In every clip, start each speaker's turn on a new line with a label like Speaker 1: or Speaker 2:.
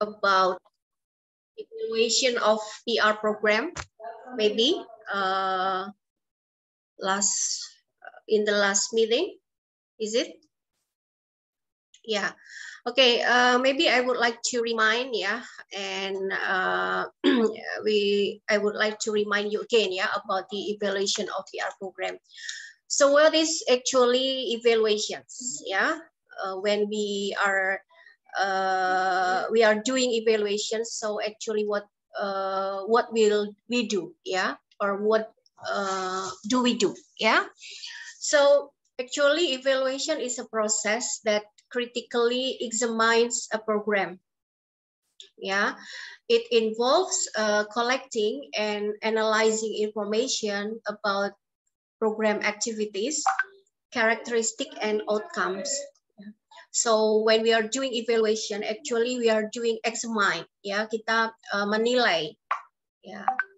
Speaker 1: about evaluation of PR program, maybe in the last meeting, is it? Yeah. Okay. Maybe I would like to remind, and I would like to remind you again, about the evaluation of PR program. So what is actually evaluations? When we are doing evaluations, so actually what will we do, or what do we do? So actually evaluation is a process that critically examines a program. It involves collecting and analyzing information about program activities, characteristic, and outcomes. So when we are doing evaluation, actually we are doing examine, kita menilai,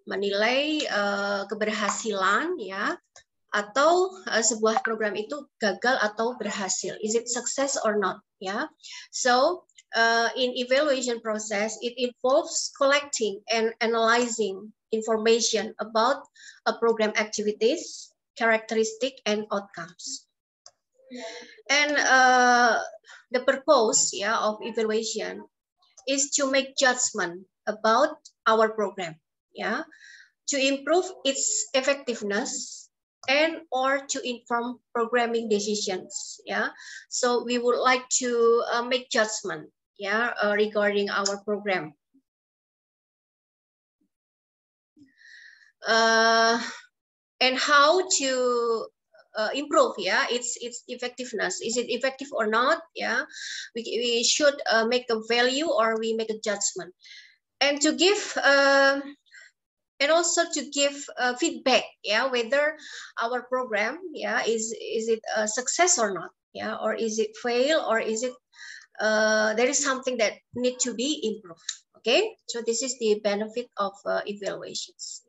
Speaker 1: menilai keberhasilan, atau sebuah program itu gagal atau berhasil. Is it success or not? So in evaluation process, it involves collecting and analyzing information about a program activities, characteristic, and outcomes. And the purpose of evaluation is to make judgment about our program, to improve its effectiveness and or to inform programming decisions. So we would like to make judgment regarding our program. And how to improve its effectiveness. Is it effective or not? We should make a value, or we make a judgment, and to give and also to give feedback, whether our program is it a success or not, or is it fail, or is it there is something that need to be improved. Okay, so this is the benefit of evaluations.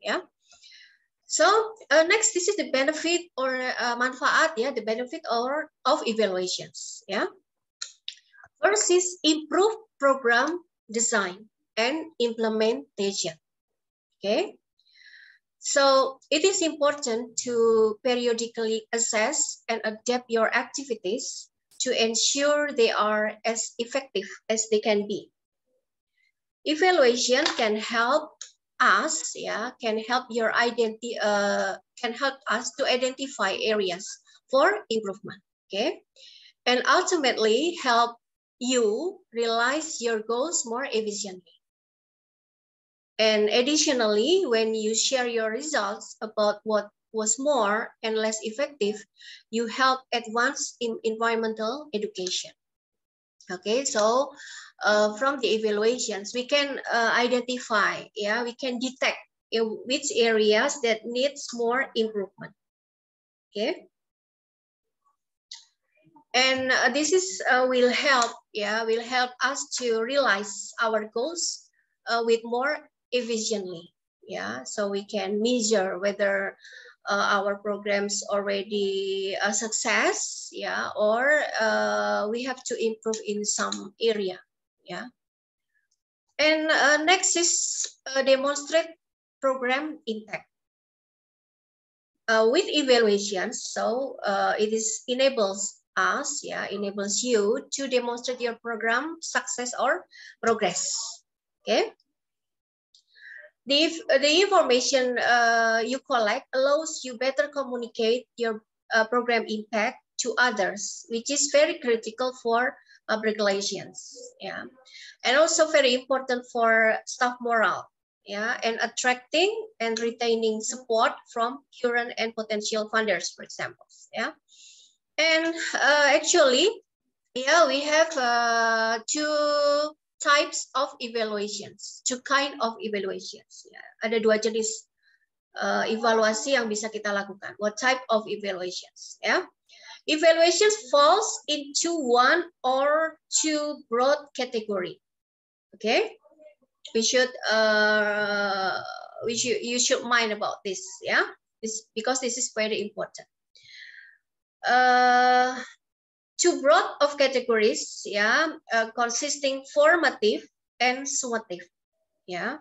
Speaker 1: So next, this is the benefit or manfaat, the benefit of evaluations. First is improve program design and implementation. Okay, so it is important to periodically assess and adapt your activities to ensure they are as effective as they can be. Evaluation can help us, can help us to identify areas for improvement. Okay, and ultimately help you realize your goals more efficiently. And additionally, when you share your results about what was more and less effective, you help advance in environmental education. Okay, so from the evaluations, we can identify, we can detect which areas that needs more improvement. Okay, and this is will help us to realize our goals with more efficiently. So we can measure whether our programs already a success, or we have to improve in some area. And next is demonstrate program impact with evaluations. So it enables us, enables you to demonstrate your program success or progress. Okay. The information you collect allows you better communicate your program impact to others, which is very critical for public relations. And also very important for staff morale. And attracting and retaining support from current and potential funders, for example. And actually, we have two types of evaluations, two kind of evaluations. Ada dua jenis evaluasi yang bisa kita lakukan. What type of evaluations? Evaluations falls into one or two broad category. Okay, you should mind about this. Because this is very important. Two broad of categories, consisting formative and summative. Yeah.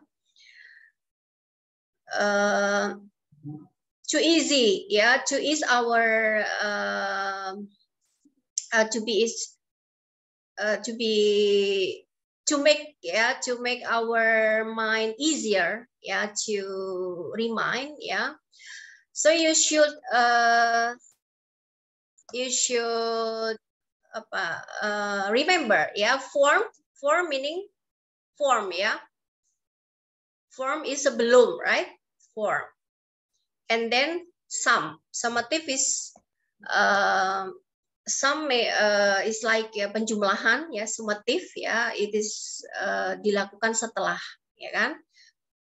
Speaker 1: Too easy. Yeah. To ease our to make our mind easier, yeah, to remind, yeah. So you should remember, yeah. Form meaning form, yeah. Form is sebelum, right? Form. And then summative is is like ya, penjumlahan, ya, summative, ya, it is dilakukan setelah, ya kan?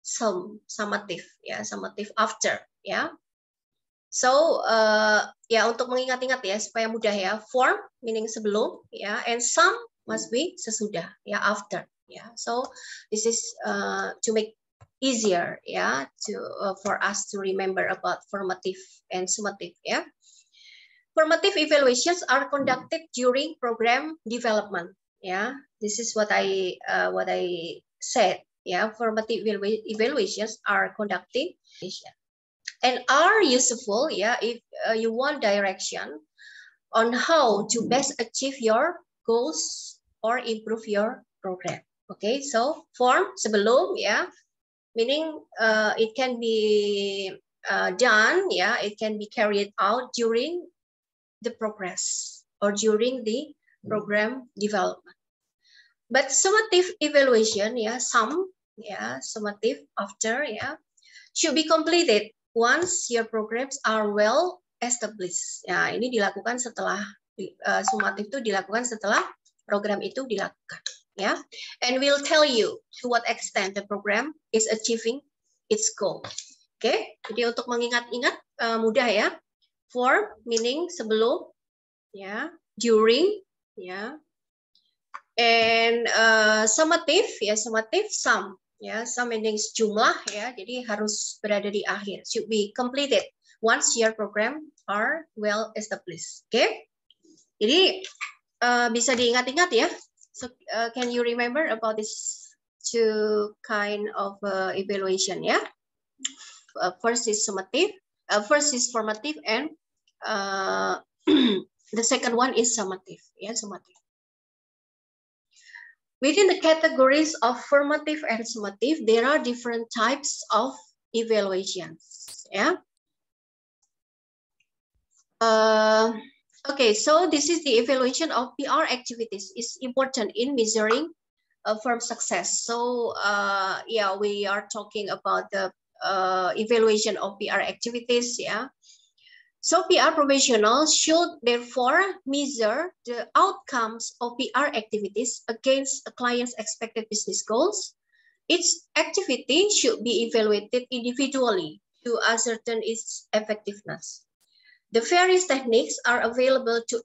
Speaker 1: Summative, ya, summative after, ya. So ya, untuk mengingat-ingat ya supaya mudah ya, form meaning sebelum, ya, and some must be sesudah, ya, after, ya. So this is to make easier, ya, to for us to remember about formative and summative, ya. Formative evaluations are conducted during program development. Yeah, this is what I said. Yeah, formative evaluations are conducted and are useful. Yeah, if you want direction on how to best achieve your goals or improve your program. Okay, so form sebelum, yeah, meaning it can be done. Yeah, it can be carried out during the progress or during the program development. But summative evaluation, yeah, summative after, yeah, should be completed once your programs are well established. Ya, ini dilakukan setelah summative itu dilakukan setelah program itu dilakukan, ya. And we'll tell you to what extent the program is achieving its goal. Oke, jadi untuk mengingat-ingat mudah ya. For meaning sebelum, ya, during, ya, and summative, ya, summative sum, ya, sum meaning jumlah, ya, jadi harus berada di akhir, should be completed once your program are well established. Oke, jadi bisa diingat-ingat ya. So can you remember about this two kind of evaluation, ya? First is summative, first is formative, and the second one is summative, yeah, summative. Within the categories of formative and summative, there are different types of evaluations, yeah. Okay, so this is the evaluation of PR activities. It's important in measuring firm success. So yeah, we are talking about the evaluation of PR activities, yeah. So PR professionals should therefore measure the outcomes of PR activities against a client's expected business goals. Each activity should be evaluated individually to ascertain its effectiveness. The various techniques are available to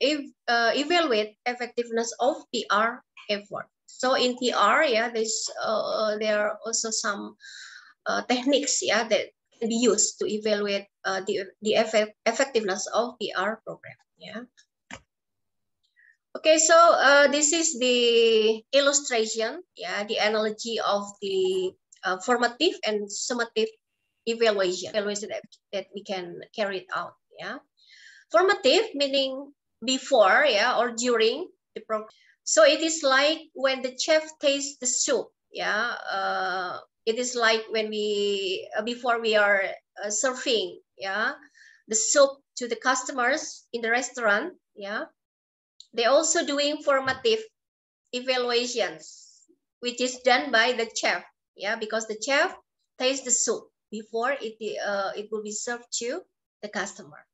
Speaker 1: evaluate effectiveness of PR effort. So in PR, yeah, there are also some techniques, yeah, that can be used to evaluate the effectiveness of PR program. Yeah. Okay, so this is the illustration, yeah, the analogy of the formative and summative evaluation that we can carry it out. Yeah, formative meaning before, yeah, or during the program. So it is like when the chef tastes the soup. Yeah, it is like when we before we are serving, yeah, the soup to the customers in the restaurant. Yeah, they also doing formative evaluations, which is done by the chef. Yeah, because the chef tastes the soup before it will be served to the customer.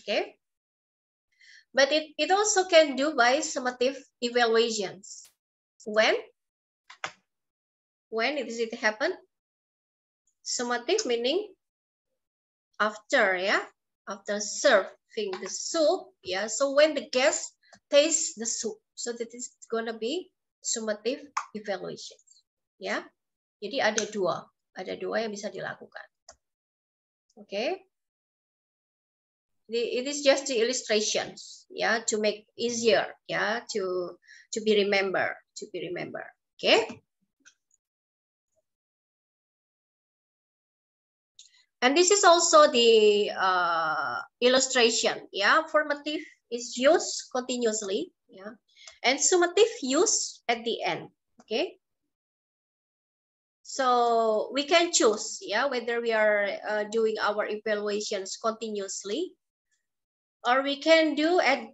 Speaker 1: Okay, but it also can do by summative evaluations. When does it happen? Summative meaning after, yeah, after serving the soup, yeah. So when the guest tastes the soup, so that is gonna be summative evaluation, ya. Jadi ada dua yang bisa dilakukan. Okay. It is just the illustrations, yeah, to make easier, yeah, to be remember, Okay. And this is also the illustration. Yeah, formative is used continuously. Yeah, and summative use at the end. Okay. So we can choose, yeah, whether we are doing our evaluations continuously, or we can do at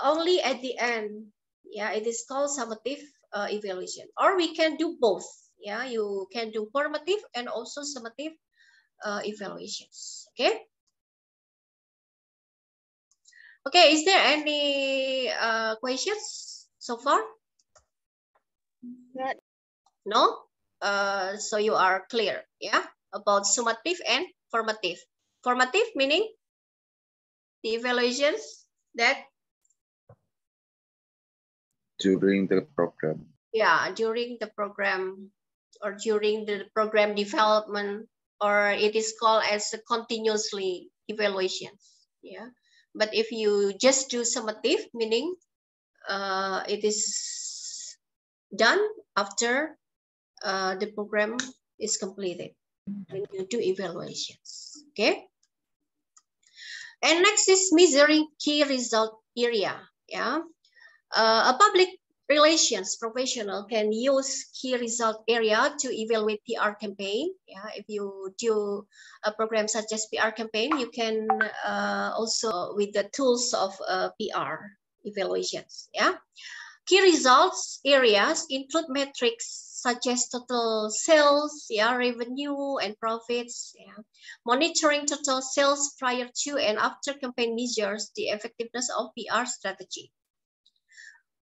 Speaker 1: only at the end. Yeah, it is called summative evaluation. Or we can do both. Yeah, you can do formative and also summative evaluations. Okay. Okay. Is there any questions so far? No. So you are clear, yeah, about summative and formative. Formative meaning the evaluations that
Speaker 2: during the program.
Speaker 1: Yeah, during the program or during the program development, or it is called as a continuously evaluations. Yeah, but if you just do summative, meaning it is done after the program is completed when you do evaluations. Okay. And next is measuring key result area. Yeah, a public relations professional can use key result area to evaluate PR campaign. Yeah, if you do a program such as PR campaign, you can also with the tools of PR evaluations. Yeah, key results areas include metrics such as total sales, yeah, revenue and profits. Yeah. Monitoring total sales prior to and after campaign measures the effectiveness of PR strategy.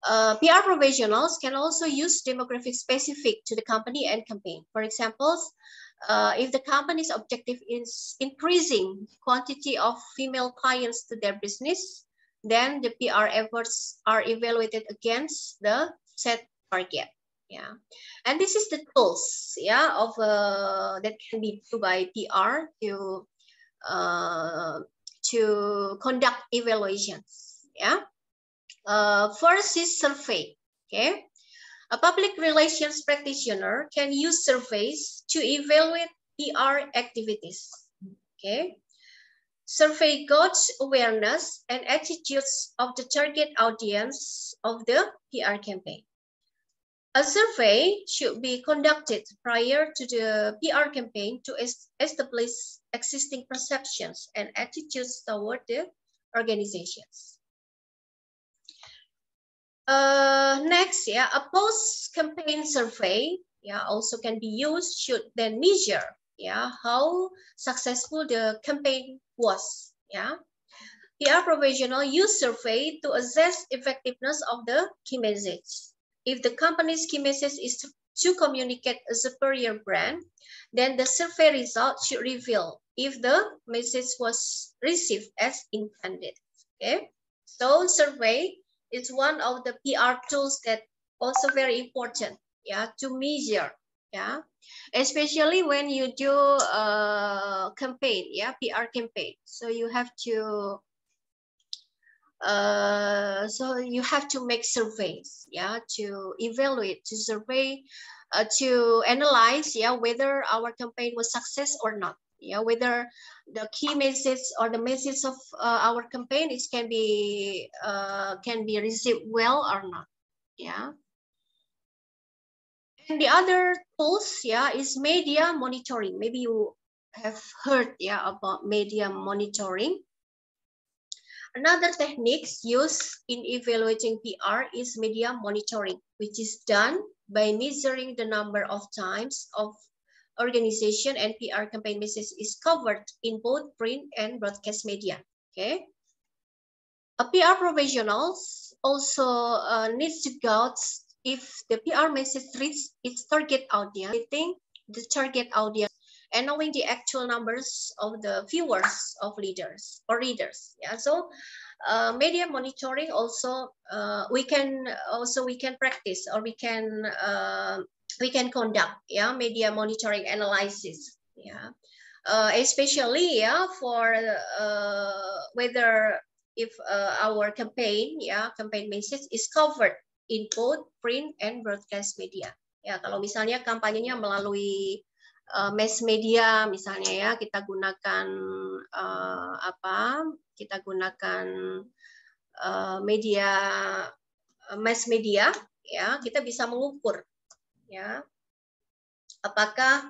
Speaker 1: PR professionals can also use demographics specific to the company and campaign. For example, if the company's objective is increasing quantity of female clients to their business, then the PR efforts are evaluated against the set target. Yeah, and this is the tools, yeah, of that can be done by PR to conduct evaluations. Yeah. First is survey. Okay, a public relations practitioner can use surveys to evaluate PR activities. Okay, survey gauge awareness and attitudes of the target audience of the PR campaign. A survey should be conducted prior to the PR campaign to establish existing perceptions and attitudes toward the organizations. Next, yeah, a post-campaign survey, yeah, also can be used. Should then measure, yeah, how successful the campaign was. Yeah, PR professional use survey to assess effectiveness of the key message. If the company's key message is to communicate a superior brand, then the survey result should reveal if the message was received as intended. Okay, so survey is one of the PR tools that also very important, yeah, to measure, yeah, especially when you do a campaign, yeah, PR campaign. So you have to make surveys, yeah, to evaluate, to survey, to analyze, yeah, whether our campaign was success or not. Yeah, whether the key message or the message of our campaign can be received well or not. Yeah. And the other tools, yeah, is media monitoring. Maybe you have heard, yeah, about media monitoring. Another technique used in evaluating PR is media monitoring, which is done by measuring the number of times of organization and PR campaign message is covered in both print and broadcast media. Okay. A PR professionals also needs to gauge if the PR message reaches its target audience, the target audience, and knowing the actual numbers of the viewers of leaders or readers. Yeah, so media monitoring also we can practice, or we can conduct, yeah, media monitoring analysis. Yeah, especially, yeah, for whether if our campaign message is covered in both print and broadcast media. Ya, kalau misalnya kampanyenya melalui mass media misalnya ya, kita gunakan kita gunakan media mass media ya, kita bisa mengukur ya apakah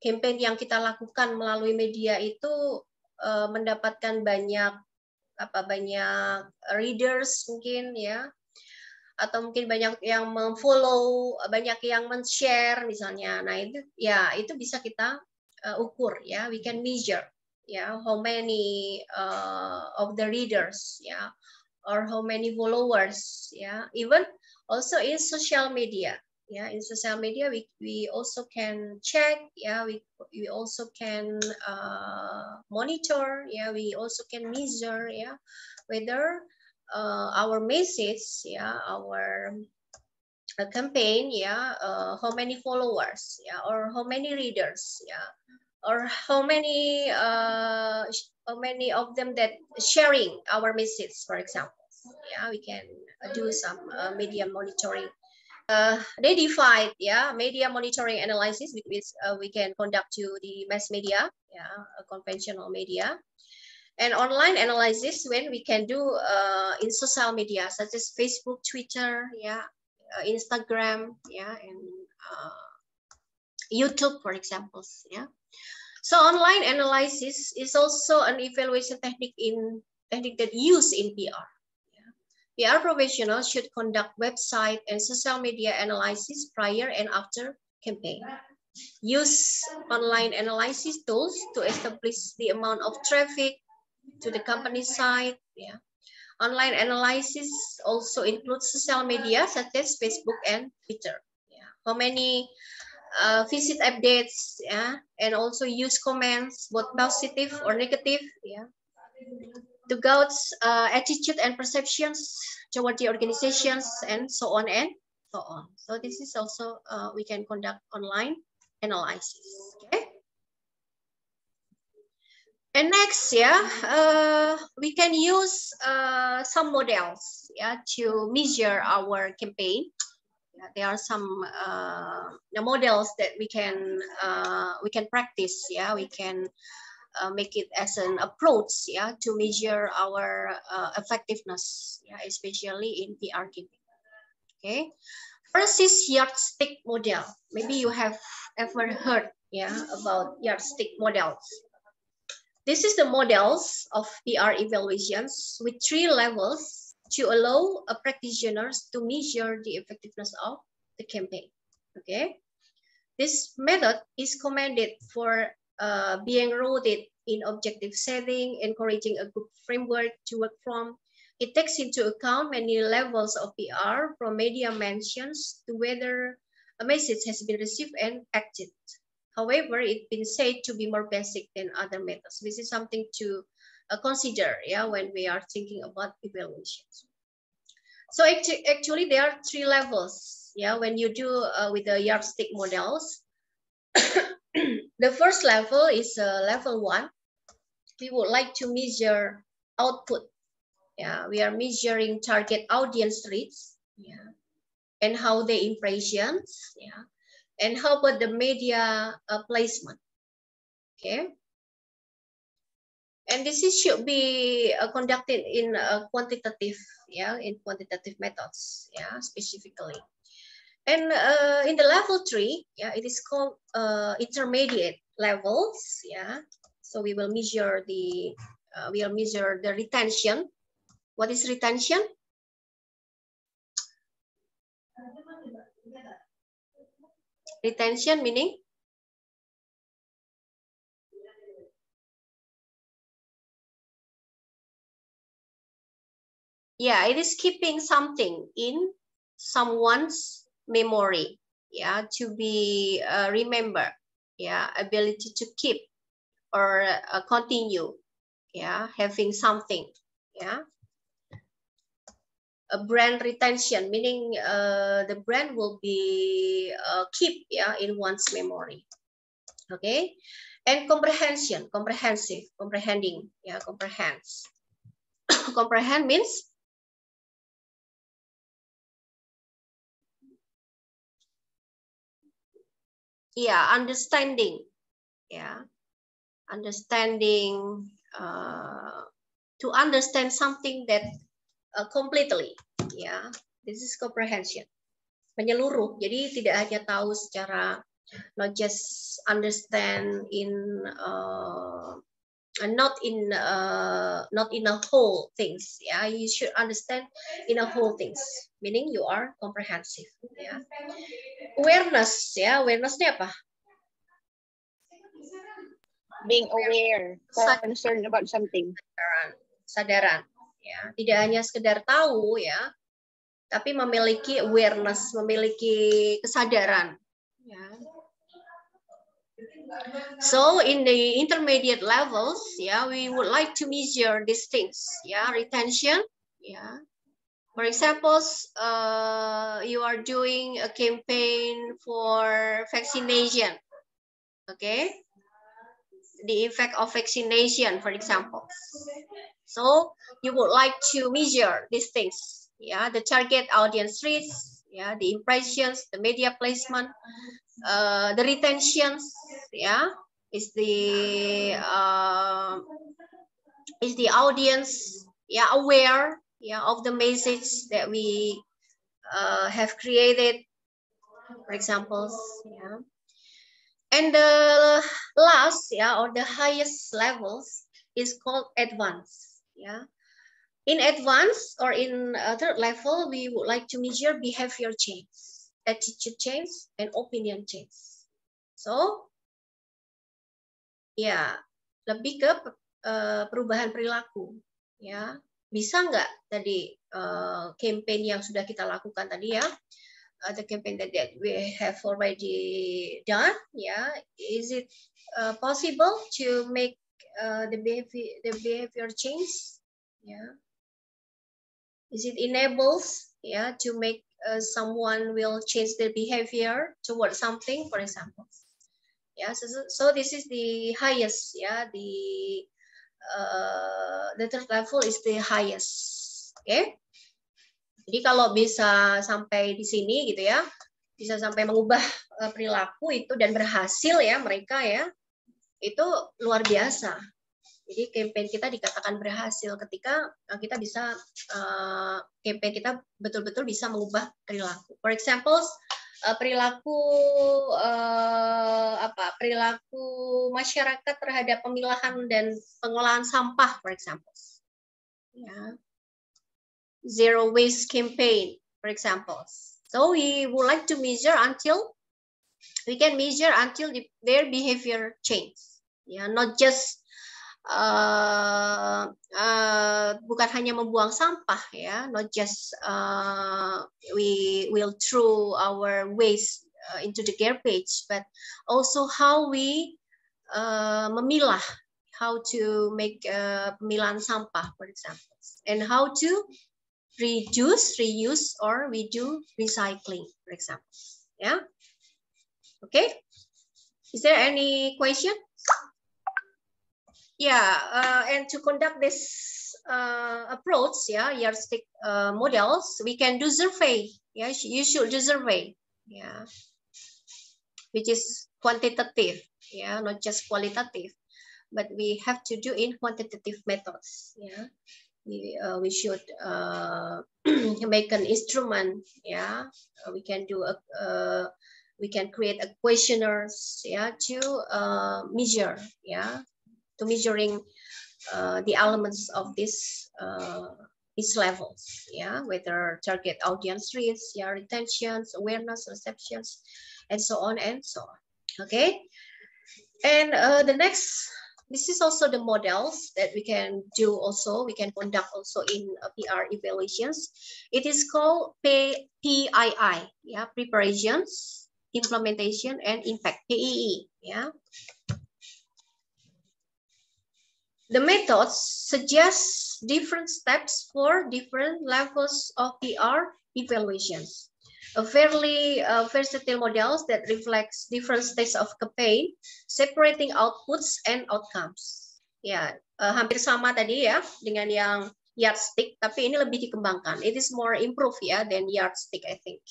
Speaker 1: campaign yang kita lakukan melalui media itu mendapatkan banyak readers mungkin ya, atau mungkin banyak yang memfollow, banyak yang men-share misalnya. Nah itu ya, itu bisa kita ukur ya, we can measure ya, how many of the readers ya, or how many followers ya, even also in social media ya, in social media we also can check ya, we also can monitor ya, we also can measure ya, whether our message ya, our campaign ya, how many followers ya, or how many readers ya, or how many of them that sharing our message, for example. Yeah, we can do some media monitoring. They divide media monitoring analysis, which we can conduct to the mass media, conventional media, and online analysis when we can do in social media such as Facebook, Twitter, Instagram, and YouTube, for example. So online analysis is also an evaluation technique that used in PR. PR professionals should conduct website and social media analysis prior and after campaign. Use online analysis tools to establish the amount of traffic to the company site. Online analysis also includes social media such as Facebook and Twitter. How many visit updates, and also use comments, both positive or negative, to gauge attitude and perceptions toward the organizations, and so on and so on. So this is also we can conduct online analysis. Okay. And next, we can use some models, to measure our campaign. There are some models that we can practice. We can make it as an approach, to measure our effectiveness, especially in PR campaign. Okay. First is yardstick model. Maybe you have ever heard, about yardstick models. This is the models of PR evaluations with 3 levels to allow practitioners to measure the effectiveness of the campaign. Okay, this method is commended for being rooted in objective setting, encouraging a good framework to work from. It takes into account many levels of PR, from media mentions to whether a message has been received and acted. However, it's been said to be more basic than other methods. This is something to consider, when we are thinking about evaluations. So actually, there are 3 levels, when you do with the yardstick models. The first level is level 1. We would like to measure output. We are measuring target audience reach, and how they impressions, and how about the media placement. Okay, and this should be conducted in quantitative, in quantitative methods, specifically. And in the level 3, it is called intermediate levels, So we will measure the retention. What is retention? Retention meaning? It is keeping something in someone's memory, to be remembered, ability to keep or continue, having something, A brand retention, meaning the brand will be keep, in one's memory. Okay, and comprehension, comprehensive, comprehending, comprehends. Comprehend means understanding, understanding, to understand something that completely, this is comprehension, menyeluruh. Jadi tidak hanya tahu secara, not just understand in not in a whole things, you should understand in a whole things, meaning you are comprehensive, awareness, awareness-nya apa?
Speaker 3: Being aware, concerned about something.
Speaker 1: Sadaran, tidak hanya sekedar tahu, tapi memiliki awareness, memiliki kesadaran. So in the intermediate levels, we would like to measure these things, retention, For example, you are doing a campaign for vaccination, okay? The effect of vaccination, for example. So you would like to measure these things, the target audience reach, the impressions, the media placement, the retentions, is the audience, aware, of the message that we have created, for example, And the last, or the highest levels is called advanced, In advanced or in third level, we would like to measure behavior change, attitude change, and opinion change. So, lebih ke perubahan perilaku, Bisa nggak tadi campaign yang sudah kita lakukan tadi, the campaign that we have already done, is it possible to make the behavior change, Is it enables, to make someone will change their behavior towards something, for example, so this is the highest, the third level is the highest, okay. Jadi kalau bisa sampai di sini gitu, bisa sampai mengubah perilaku itu dan berhasil, mereka, itu luar biasa. Jadi campaign kita dikatakan berhasil ketika kita bisa, campaign kita betul-betul bisa mengubah perilaku. For example, perilaku perilaku masyarakat terhadap pemilahan dan pengolahan sampah, for example, zero waste campaign, for example. So we would like to measure until their behavior change, not just bukan hanya membuang sampah, not just we will throw our waste into the garbage, but also how we memilah, how to make pemilahan sampah, for example, and how to reduce, reuse, or we do recycling, for example. Okay. Is there any question? And to conduct this approach, yardstick models, we can do survey. You should do survey. Which is quantitative. Not just qualitative, but we have to do in quantitative methods. We should make an instrument. We can do we can create a questionnaires, to measure, to measuring the elements of these levels, whether target audience reach, retentions, awareness, receptions, and so on and so on. Okay, and the next. This is also the models that we can do also, we can conduct also in PR evaluations. It is called PII, preparations, implementation, and impact, PII. The methods suggest different steps for different levels of PR evaluations. A fairly versatile models that reflects different stages of campaign, separating outputs and outcomes. Hampir sama tadi dengan yang yardstick, tapi ini lebih dikembangkan. It is more improved than yardstick, I think.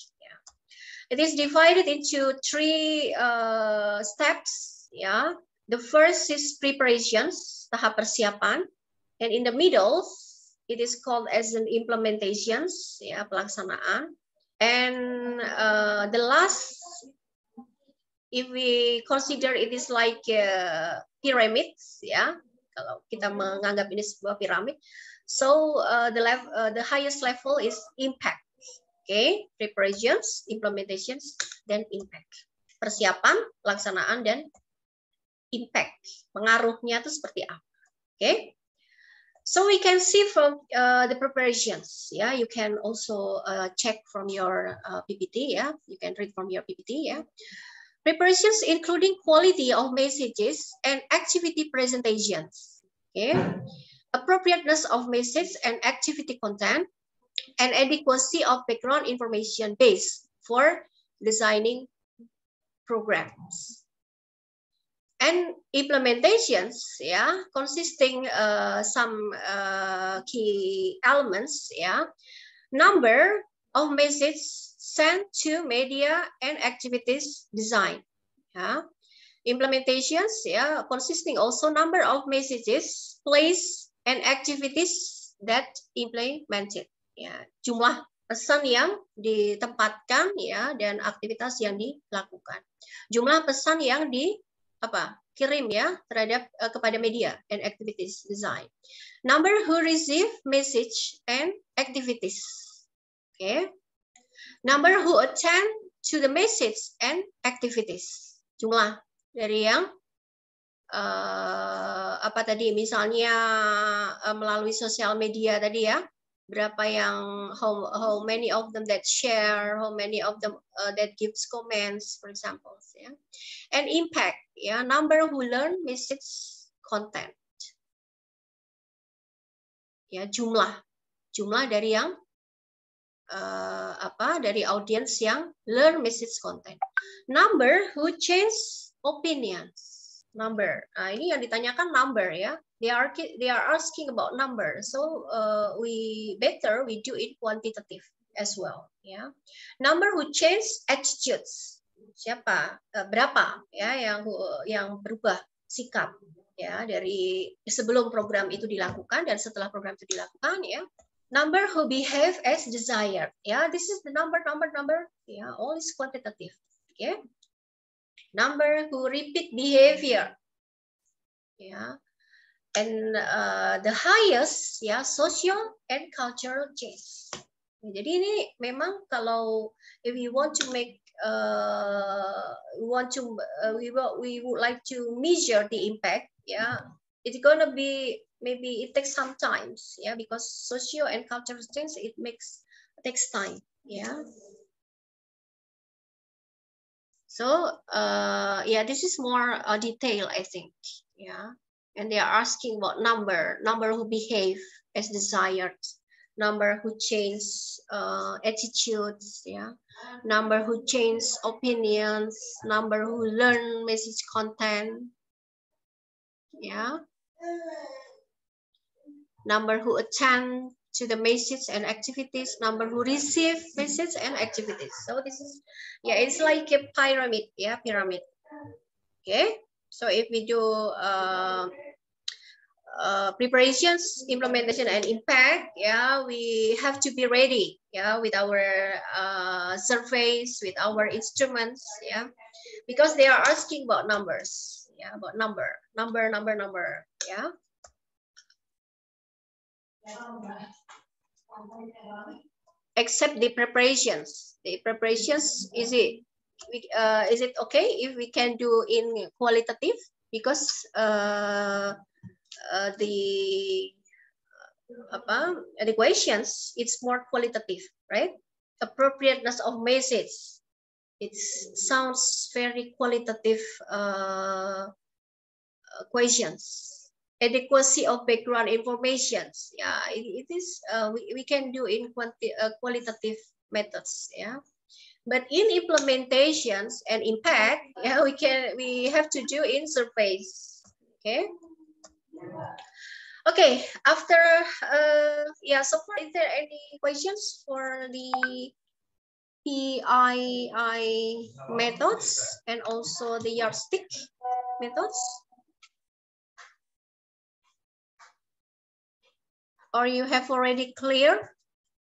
Speaker 1: It is divided into three steps. Yeah, the first is preparations, tahap persiapan, and in the middle it is called as an implementations, ya, pelaksanaan, and the last, if we consider it is like pyramids, ya, kalau kita menganggap ini sebuah piramid, so the highest level is impact. Okay, preparations, implementations, then impact. Persiapan, pelaksanaan, dan impact. Pengaruhnya itu seperti apa? Okay. So we can see from the preparations. Yeah, you can also check from your PPT. Yeah, you can read from your PPT. Yeah, preparations including quality of messages and activity presentations. Okay, appropriateness of message and activity content, and adequacy of background information base for designing programs. And implementations, yeah, consisting some key elements, yeah, number of messages sent to media and activities design, yeah. Implementations, yeah, consisting also number of messages, place, and activities that implemented. Ya, jumlah pesan yang ditempatkan, ya, dan aktivitas yang dilakukan. Jumlah pesan yang kirim, ya, terhadap kepada media and activities design. Number who receive message and activities. Okay. Number who attend to the message and activities. Jumlah dari yang tadi, misalnya melalui sosial media tadi, ya, berapa yang how many of them that share, how many of them that gives comments, for example, yeah. And impact, yeah, number who learn message content, ya, jumlah dari yang dari audience yang learn message content. Number who change opinions. Number, nah ini yang ditanyakan number, ya. They are asking about number, so we do it quantitative as well, ya. Number who change attitudes, siapa, berapa, ya, yang berubah sikap, ya, dari sebelum program itu dilakukan dan setelah program itu dilakukan, ya. Number who behave as desired, ya, this is the number, ya, all is quantitative, okay. Number who repeat behavior, ya. And the highest, ya, social and cultural change. Jadi ini memang kalau if we want to make we would like to measure the impact, ya, it's gonna be, maybe it takes some times, ya, because social and cultural change takes time, ya. So yeah, this is more detail, I think, yeah. And they are asking about number who behave as desired, number who change attitudes, yeah, number who change opinions, number who learn message content, yeah, number who attend to the message and activities, number who receive message and activities. So this is, yeah, it's like a pyramid, yeah, pyramid. Okay, so if we do preparations, implementation, and impact, yeah, we have to be ready, yeah, with our surveys, with our instruments, yeah, because they are asking about numbers, yeah, about number, yeah. Except the preparations. The preparations, is it okay if we can do in qualitative? Because the questions, it's more qualitative, right? Appropriateness of message, it sounds very qualitative questions. Adequacy of background information, yeah, it is we can do in qualitative methods, yeah. But in implementations and impact, yeah, we have to do in surveys. Okay. Okay, after yeah, so far, is there any questions for the PII methods and also the yardstick methods? Or you have already clear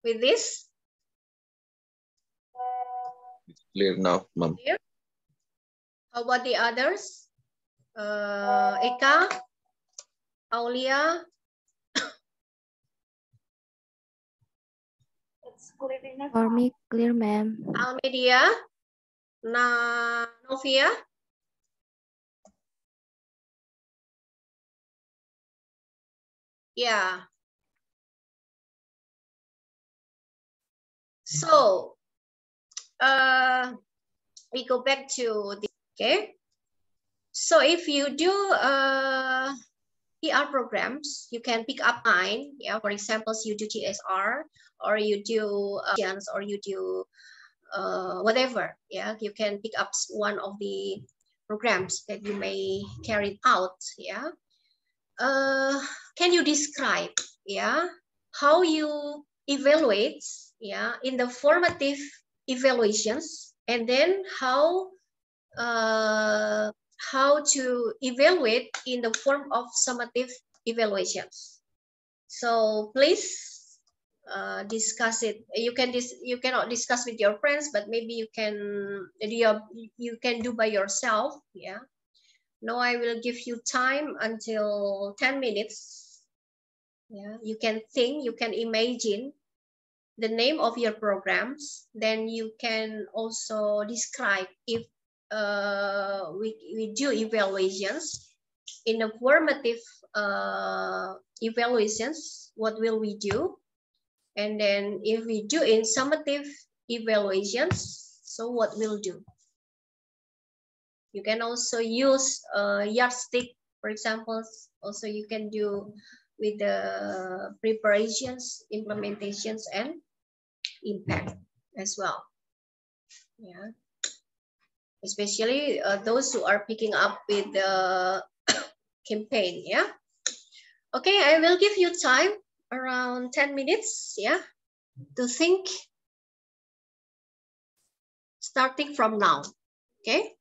Speaker 1: with this?
Speaker 2: It's clear now, ma'am.
Speaker 1: Clear? How about the others? Eka, Aulia?
Speaker 3: It's clear enough.
Speaker 4: For me, clear, ma'am.
Speaker 1: Almedia? Novia? Yeah. So, we go back to the, okay. So if you do PR programs, you can pick up line. Yeah, for example, you do TSR or you do or you do whatever. Yeah, you can pick up one of the programs that you may carry out. Yeah. Can you describe? Yeah, how you evaluate? Yeah, in the formative evaluations, and then how to evaluate in the form of summative evaluations. So please discuss it. You cannot discuss with your friends, but maybe you can do by yourself. Yeah. Now I will give you time until 10 minutes. Yeah, you can think, you can imagine the name of your programs. Then you can also describe if we do evaluations. In the formative evaluations, what will we do? And then if we do in summative evaluations, so what we'll do? You can also use yardstick, for example. Also, you can do with the preparations, implementations, and impact as well. Yeah, especially those who are picking up with the campaign. Yeah. Okay, I will give you time around 10 minutes. Yeah, to think, starting from now. Okay.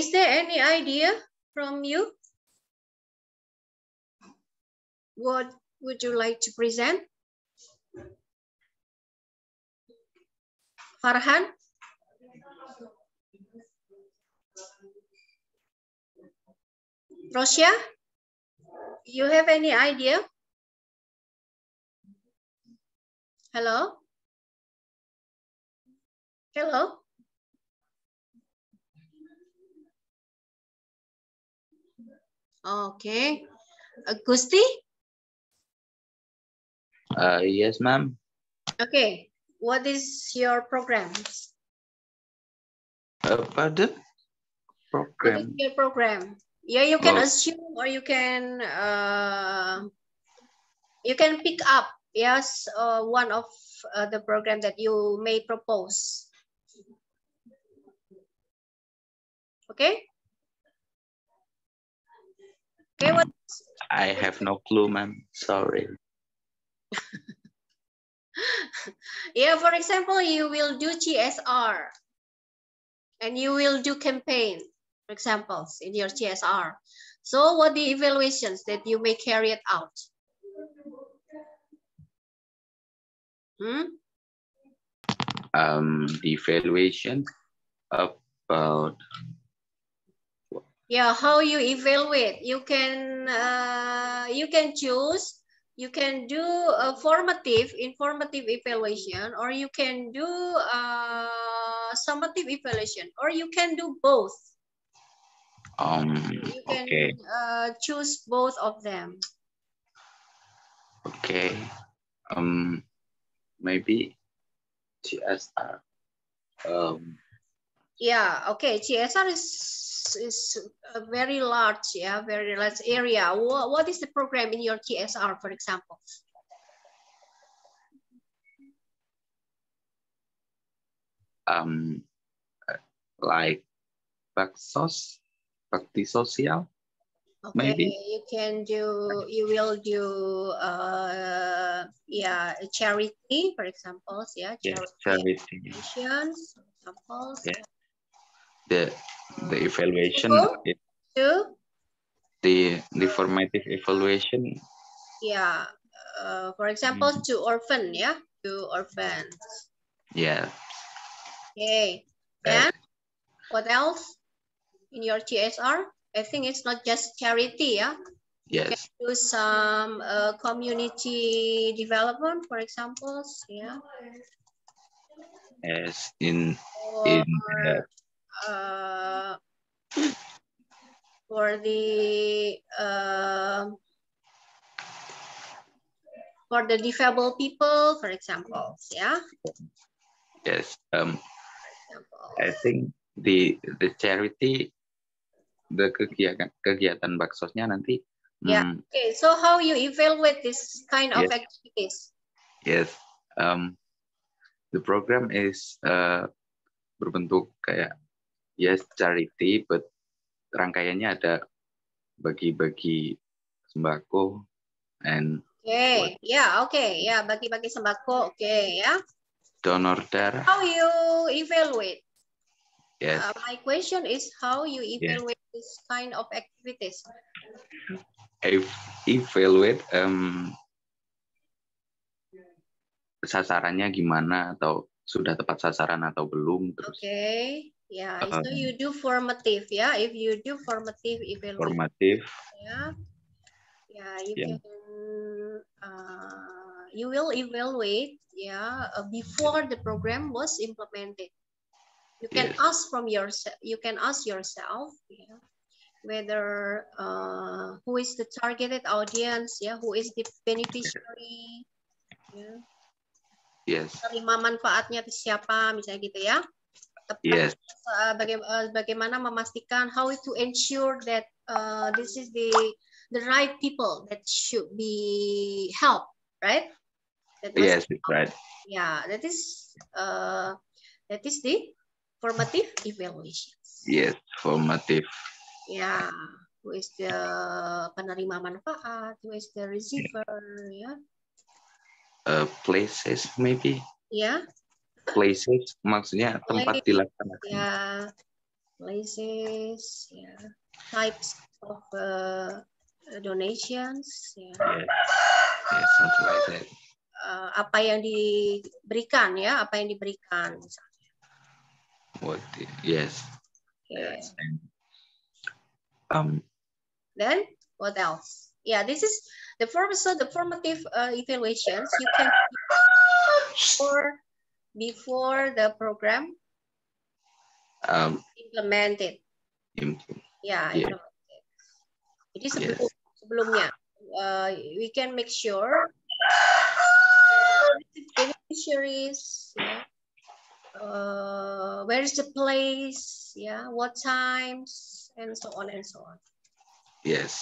Speaker 1: Is there any idea from you? What would you like to present? Farhan? Rosya? You have any idea? Hello? Hello? Okay. Gusti?
Speaker 4: Yes, ma'am.
Speaker 1: Okay. What is your program?
Speaker 4: Pardon?
Speaker 1: What is
Speaker 4: Program.
Speaker 1: your program? Yeah, you can
Speaker 4: Oh.
Speaker 1: assume or you can pick up, yes, one of the program that you may propose. Okay? Okay, what?
Speaker 4: I have no clue, ma'am. Sorry.
Speaker 1: Yeah, for example, you will do CSR and you will do campaign, for example, in your CSR. So what the evaluations that you may carry it out?
Speaker 4: The evaluation about.
Speaker 1: Yeah, how you evaluate? You can choose. You can do a informative evaluation, or you can do summative evaluation, or you can do both. You can
Speaker 4: Okay.
Speaker 1: choose both of them.
Speaker 4: Okay. Maybe CSR.
Speaker 1: Yeah, okay. CSR is a very large, very large area. What is the program in your CSR, for example?
Speaker 4: Like bakti sosial.
Speaker 1: Okay,
Speaker 4: Maybe
Speaker 1: you will do a charity, for example, charity examinations, for example.
Speaker 4: Yeah. The evaluation is the formative evaluation.
Speaker 1: Yeah, for example, to orphan, to orphans.
Speaker 4: Yeah.
Speaker 1: Okay, then what else in your CSR? I think it's not just charity,
Speaker 4: Yes.
Speaker 1: You can do some community development, for example,
Speaker 4: As in
Speaker 1: for the disabled people, for example,
Speaker 4: Yes. I think the charity, the kegiatan baksosnya nanti.
Speaker 1: Okay. So how you evaluate this kind of activities?
Speaker 4: Yes. The program is berbentuk kayak charity, but rangkaiannya ada bagi-bagi sembako and
Speaker 1: bagi-bagi sembako,
Speaker 4: donor darah.
Speaker 1: How you evaluate?
Speaker 4: Yes.
Speaker 1: My question is how you evaluate this kind of activities?
Speaker 4: Evaluate sasarannya gimana, atau sudah tepat sasaran atau belum, terus.
Speaker 1: Okay. So you do formative, If you do formative evaluation, you will evaluate, before the program was implemented. You can ask from yourself. You can ask yourself, whether who is the targeted audience, who is the beneficiary, Terima manfaatnya siapa, misalnya gitu ya. Bagaimana memastikan, how to ensure that this is the right people that should be helped, right?
Speaker 4: Yes, right.
Speaker 1: Yeah, that is the formative evaluation.
Speaker 4: Yes, formative.
Speaker 1: Yeah, who is the penerima manfaat, who is the receiver,
Speaker 4: Places maybe.
Speaker 1: Yeah.
Speaker 4: Places maksudnya tempat dilaksanakan.
Speaker 1: Yeah. places, yeah, types of donations, yeah.
Speaker 4: Yes, something like that.
Speaker 1: Apa yang diberikan ya, apa yang diberikan.
Speaker 4: Yes.
Speaker 1: Okay.
Speaker 4: Yes.
Speaker 1: Then what else? Yeah, this is the formative evaluations you can before the program implemented. Yeah, implemented. Jadi sebelumnya we can make sure beneficiaries, yeah, where is the place, yeah, what times, and so on and so on.
Speaker 4: Yes.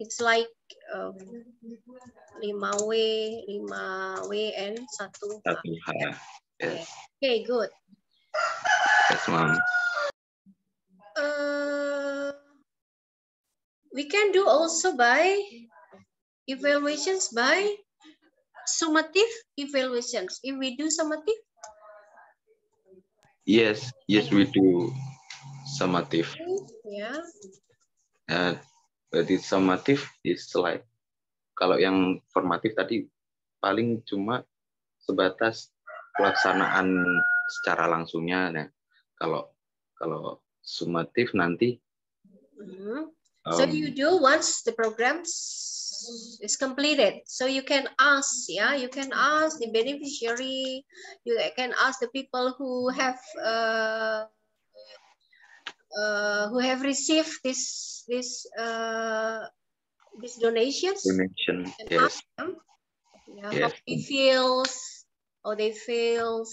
Speaker 1: It's like 5W, and 1H.
Speaker 4: Yes.
Speaker 1: Okay, good.
Speaker 4: Yes, Mom.
Speaker 1: We can do also by evaluations by summative evaluations. If we do summative.
Speaker 4: Yes, we do summative.
Speaker 1: Yeah.
Speaker 4: But it's summative is like, kalau yang formatif tadi paling cuma sebatas pelaksanaan secara langsungnya. Nah, kalau summatif nanti.
Speaker 1: So you do once the program is completed. So you can ask, yeah, you can ask the beneficiary, you can ask the people who have received these donations.
Speaker 4: Donation, yes.
Speaker 1: Them, yeah,
Speaker 4: yes.
Speaker 1: How they feel,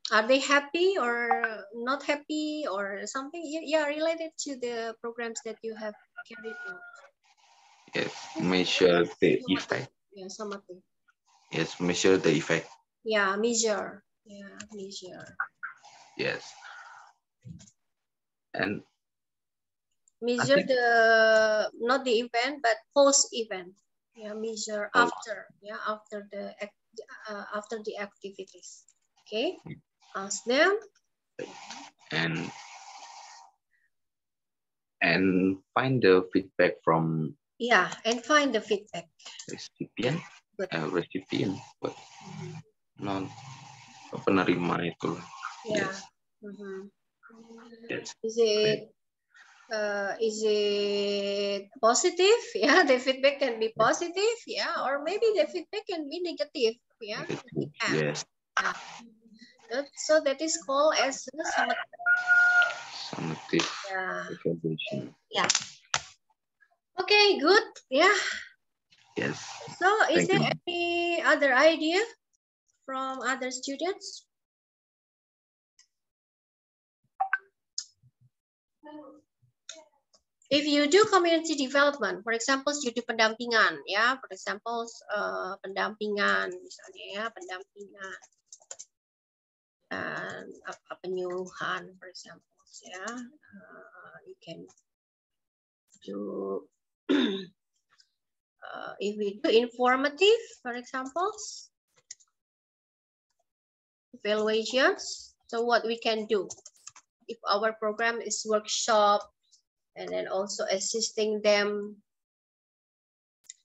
Speaker 1: are they happy or not happy or something? Yeah, related to the programs that you have carried out.
Speaker 4: Yes, measure the effect.
Speaker 1: Yeah, summative.
Speaker 4: Yes, measure the effect.
Speaker 1: Yeah, measure. Yeah, measure.
Speaker 4: Yes. And
Speaker 1: measure not the event but post event. Yeah, measure after. Yeah, after the activities. Okay, ask them.
Speaker 4: And find the feedback from.
Speaker 1: Yeah, and find the feedback.
Speaker 4: Recipient. Recipient. But non penerima itu.
Speaker 1: Yeah.
Speaker 4: Yes.
Speaker 1: Is it positive? Yeah, the feedback can be positive. Yeah, or maybe the feedback can be negative. Yeah.
Speaker 4: Yes.
Speaker 1: So that is called as
Speaker 4: Summative evaluation.
Speaker 1: Yeah. Okay, good. Yeah.
Speaker 4: Yes.
Speaker 1: So is there any other idea from other students? If you do community development, for example, you do pendampingan, ya, for example, pendampingan, misalnya ya, pendampingan dan penyuluhan, for example, ya, you can do. If we do informative, for example, evaluations. So what we can do if our program is workshop, and then also assisting them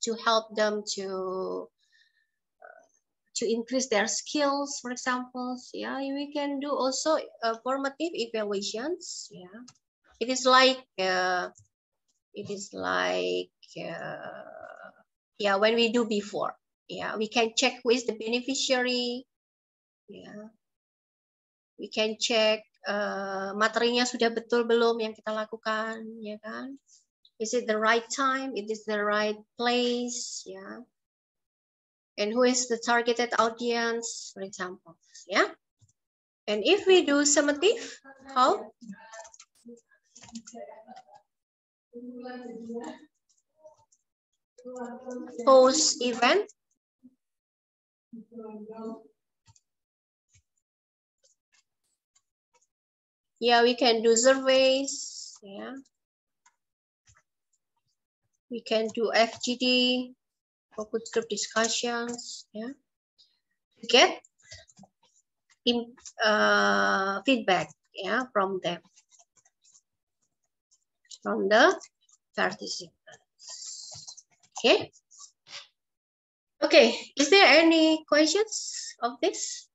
Speaker 1: to help them to increase their skills, for example. Yeah, we can do also formative evaluations. Yeah, it is like yeah, when we do before. Yeah, we can check who is the beneficiary. Yeah, we can check materinya sudah betul belum yang kita lakukan, ya kan? Is it the right time? It is the right place, yeah. And who is the targeted audience, for example, yeah. And if we do summative, how? Post event. Yeah, we can do surveys. Yeah, we can do FGD, focus group discussions. Yeah, get feedback, yeah, from them, from the participants. Okay. Okay. Is there any questions of this?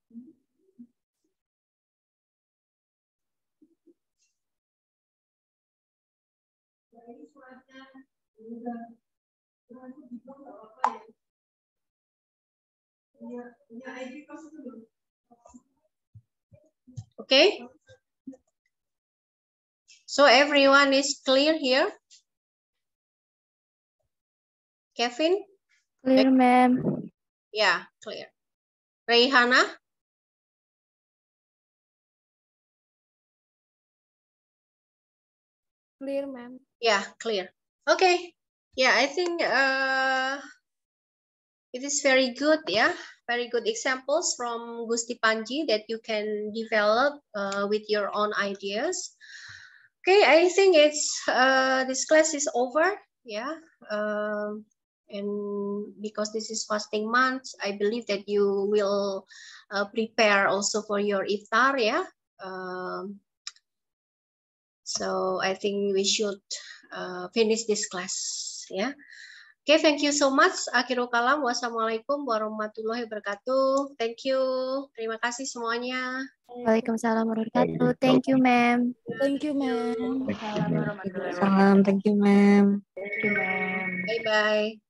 Speaker 1: Okay. So everyone is clear here? Kevin?
Speaker 5: Clear, ma'am.
Speaker 1: Yeah, clear. Rayhana?
Speaker 5: Clear, ma'am.
Speaker 1: Yeah, clear. Okay. Yeah, I think it is very good, yeah. Very good examples from Gusti Panji that you can develop with your own ideas. Okay, I think it's this class is over, yeah. And because this is fasting month, I believe that you will prepare also for your iftar, yeah. So I think we should finish this class, yeah. Okay, thank you so much. Akhirul kalam. Wassalamualaikum warahmatullahi wabarakatuh. Thank you. Terima kasih semuanya.
Speaker 5: Waalaikumsalam warahmatullahi wabarakatuh. Thank you, ma'am.
Speaker 6: Thank you, ma'am.
Speaker 7: Salam, thank you, ma'am.
Speaker 1: Bye-bye.